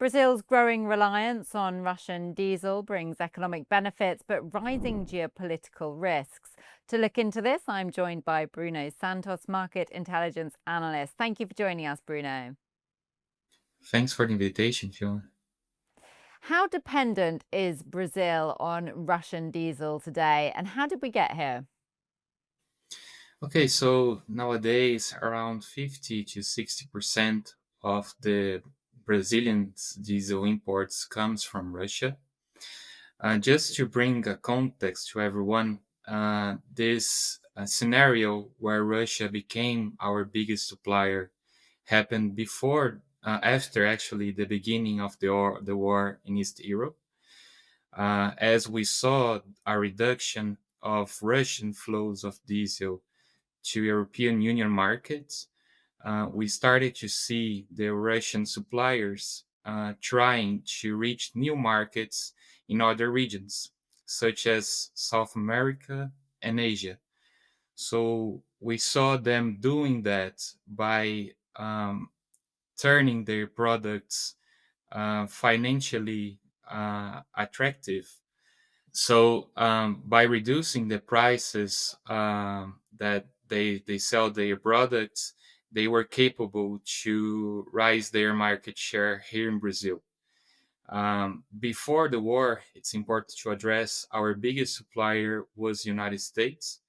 Brazil's growing reliance on Russian diesel brings economic benefits, but rising geopolitical risks. To look into this, I'm joined by Bruno Santos, market intelligence analyst. Thank you for joining us, Bruno. Thanks for the invitation, Fiona. How dependent is Brazil on Russian diesel today, and how did we get here? Okay, so nowadays around 50 to 60% of the Brazilian diesel imports comes from Russia. Just to bring a context to everyone, this scenario where Russia became our biggest supplier happened after actually the beginning of the war in East Europe. As we saw a reduction of Russian flows of diesel to European Union markets, we started to see the Russian suppliers trying to reach new markets in other regions, such as South America and Asia. So we saw them doing that by turning their products financially attractive. So by reducing the prices that they sell their products, they were capable to rise their market share here in Brazil. Before the war, it's important to address our biggest supplier was United States.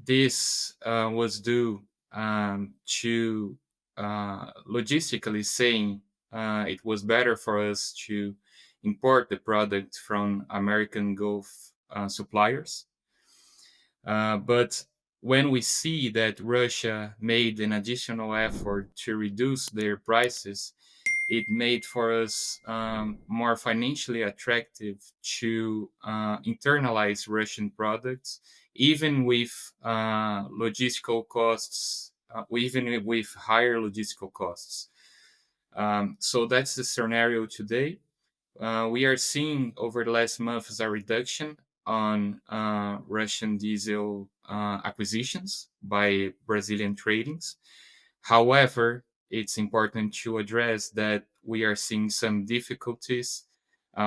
This was due to logistically saying it was better for us to import the product from American Gulf suppliers. But when we see that Russia made an additional effort to reduce their prices, it made for us more financially attractive to internalize Russian products, even with logistical costs, even with higher logistical costs. So that's the scenario today. We are seeing over the last months a reduction on Russian diesel acquisitions by Brazilian tradings. However, it's important to address that we are seeing some difficulties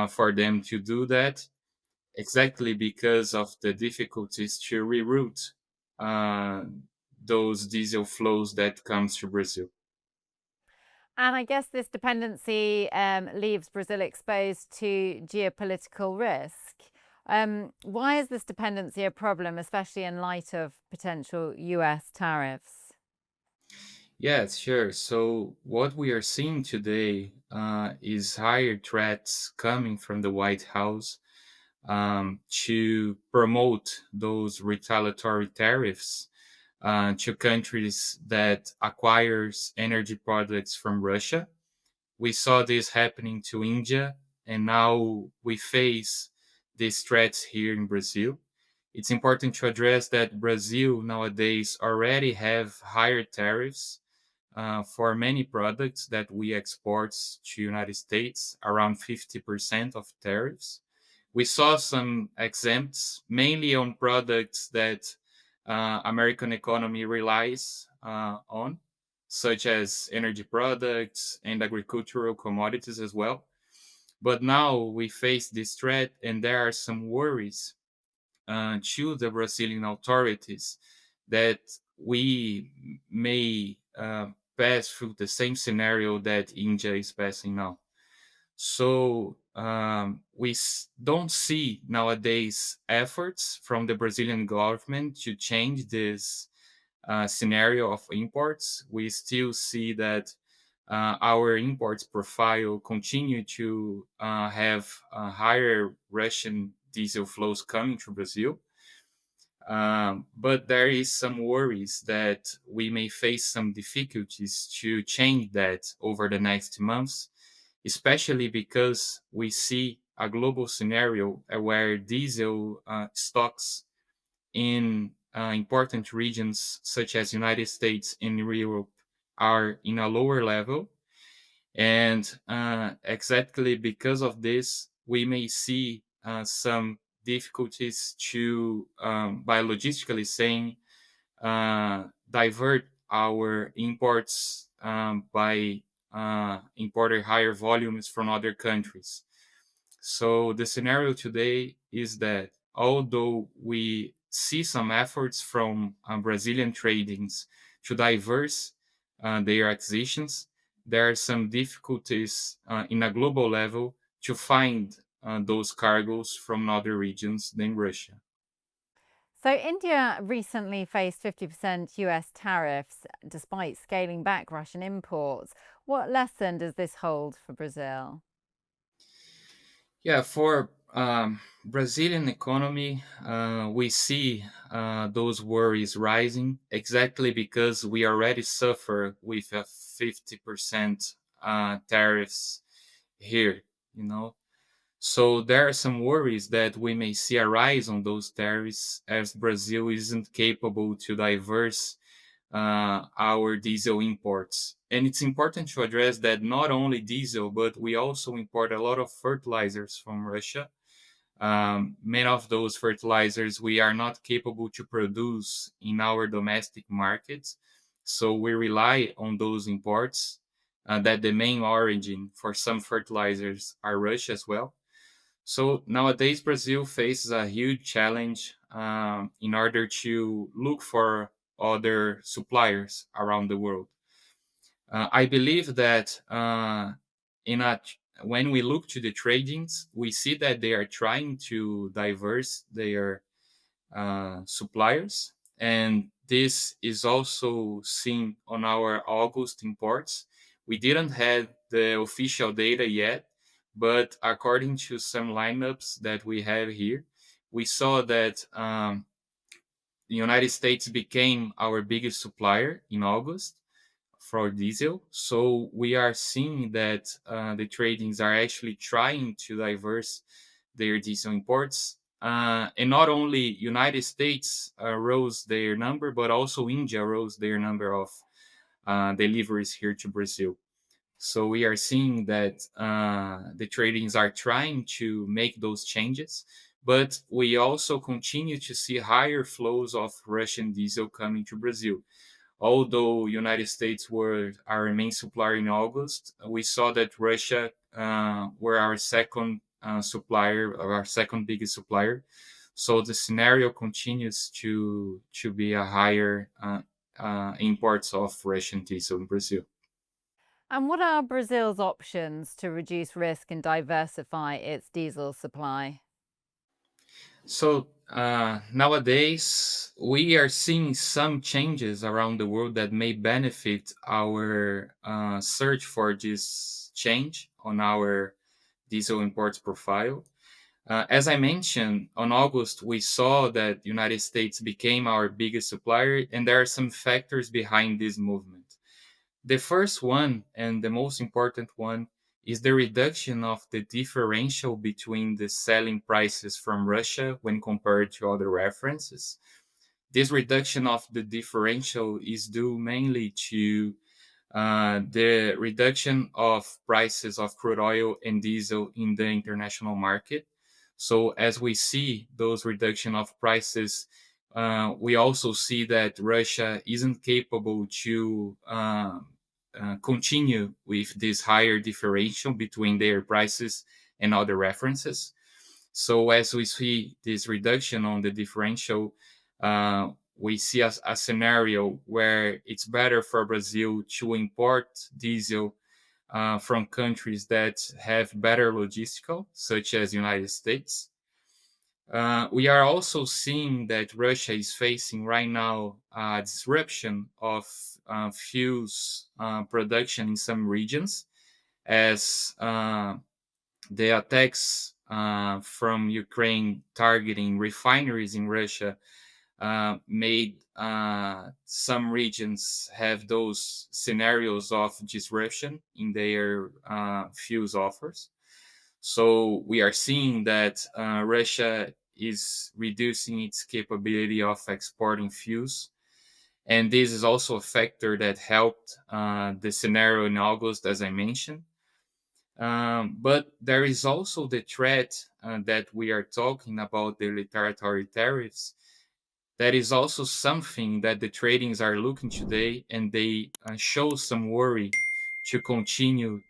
for them to do that, exactly because of the difficulties to reroute uh, those diesel flows that comes to Brazil. And I guess this dependency leaves Brazil exposed to geopolitical risk. Why is this dependency a problem, especially in light of potential US tariffs? Yes, sure. So what we are seeing today is higher threats coming from the White House to promote those retaliatory tariffs to countries that acquires energy products from Russia. We saw this happening to India, and now we face these threats here in Brazil. It's important to address that Brazil nowadays already have higher tariffs for many products that we export to United States, around 50% of tariffs. We saw some exempts, mainly on products that American economy relies on, such as energy products and agricultural commodities as well. But now we face this threat, and there are some worries to the Brazilian authorities that we may pass through the same scenario that India is passing now. So don't see nowadays efforts from the Brazilian government to change this scenario of imports. We still see that our imports profile continue to have higher Russian diesel flows coming to Brazil. But there is some worries that we may face some difficulties to change that over the next months, especially because we see a global scenario where diesel stocks in important regions such as United States and Europe are in a lower level. And exactly because of this, we may see some difficulties to, by logistically saying, divert our imports by imported higher volumes from other countries. So the scenario today is that although we see some efforts from Brazilian tradings to diverse their acquisitions, there are some difficulties in a global level to find those cargoes from other regions than Russia. So, India recently faced 50% US tariffs despite scaling back Russian imports. What lesson does this hold for Brazil? Yeah, for Brazilian economy, we see those worries rising exactly because we already suffer with a 50% tariffs here, you know. So there are some worries that we may see a rise on those tariffs as Brazil isn't capable to diverse our diesel imports. And it's important to address that not only diesel, but we also import a lot of fertilizers from Russia. Many of those fertilizers we are not capable to produce in our domestic markets. So we rely on those imports that the main origin for some fertilizers are Russia as well. So nowadays, Brazil faces a huge challenge in order to look for other suppliers around the world. I believe that in a, when we look to the tradings, we see that they are trying to diverse their suppliers, and this is also seen on our August imports. We didn't have the official data yet, but according to some lineups that we have here, we saw that the United States became our biggest supplier in August for diesel. So we are seeing that the tradings are actually trying to diverse their diesel imports. And not only United States rose their number, but also India rose their number of deliveries here to Brazil. So we are seeing that the tradings are trying to make those changes, but we also continue to see higher flows of Russian diesel coming to Brazil. Although United States were our main supplier in August, we saw that Russia were our second supplier, or our second biggest supplier. So the scenario continues to be a higher imports of Russian diesel in Brazil. And what are Brazil's options to reduce risk and diversify its diesel supply? So nowadays, we are seeing some changes around the world that may benefit our search for this change on our diesel imports profile. As I mentioned, on August, we saw that United States became our biggest supplier, and there are some factors behind this movement. The first one, and the most important one, is the reduction of the differential between the selling prices from Russia when compared to other references. This reduction of the differential is due mainly to the reduction of prices of crude oil and diesel in the international market. So as we see those reduction of prices, we also see that Russia isn't capable to continue with this higher differential between their prices and other references. So as we see this reduction on the differential, we see a scenario where it's better for Brazil to import diesel from countries that have better logistical, such as United States. We are also seeing that Russia is facing right now a disruption of fuels production in some regions as the attacks from Ukraine targeting refineries in Russia made some regions have those scenarios of disruption in their fuels offers. So we are seeing that Russia is reducing its capability of exporting fuels. And this is also a factor that helped the scenario in August, as I mentioned. But there is also the threat that we are talking about the retaliatory tariffs. That is also something that the tradings are looking today, and they show some worry to continue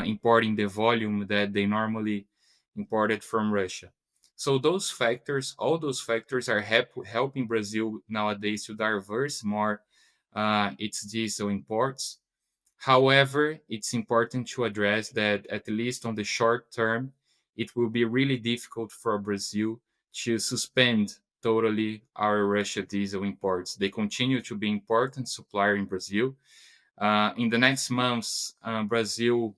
importing the volume that they normally imported from Russia. So those factors, all those factors, are helping Brazil nowadays to diverse more its diesel imports. However, it's important to address that at least on the short term, it will be really difficult for Brazil to suspend totally our Russia diesel imports. They continue to be important supplier in Brazil. In the next months, Brazil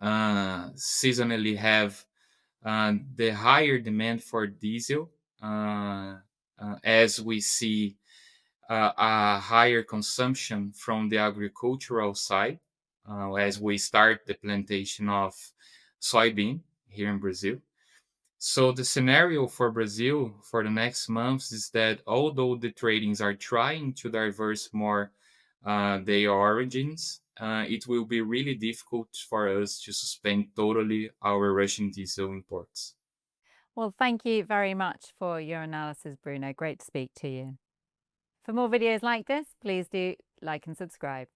seasonally have the higher demand for diesel, as we see a higher consumption from the agricultural side, as we start the plantation of soybean here in Brazil. So the scenario for Brazil for the next months is that although the tradings are trying to diverse more their origins, it will be really difficult for us to suspend totally our Russian diesel imports. Well, thank you very much for your analysis, Bruno. Great to speak to you. For more videos like this, please do like and subscribe.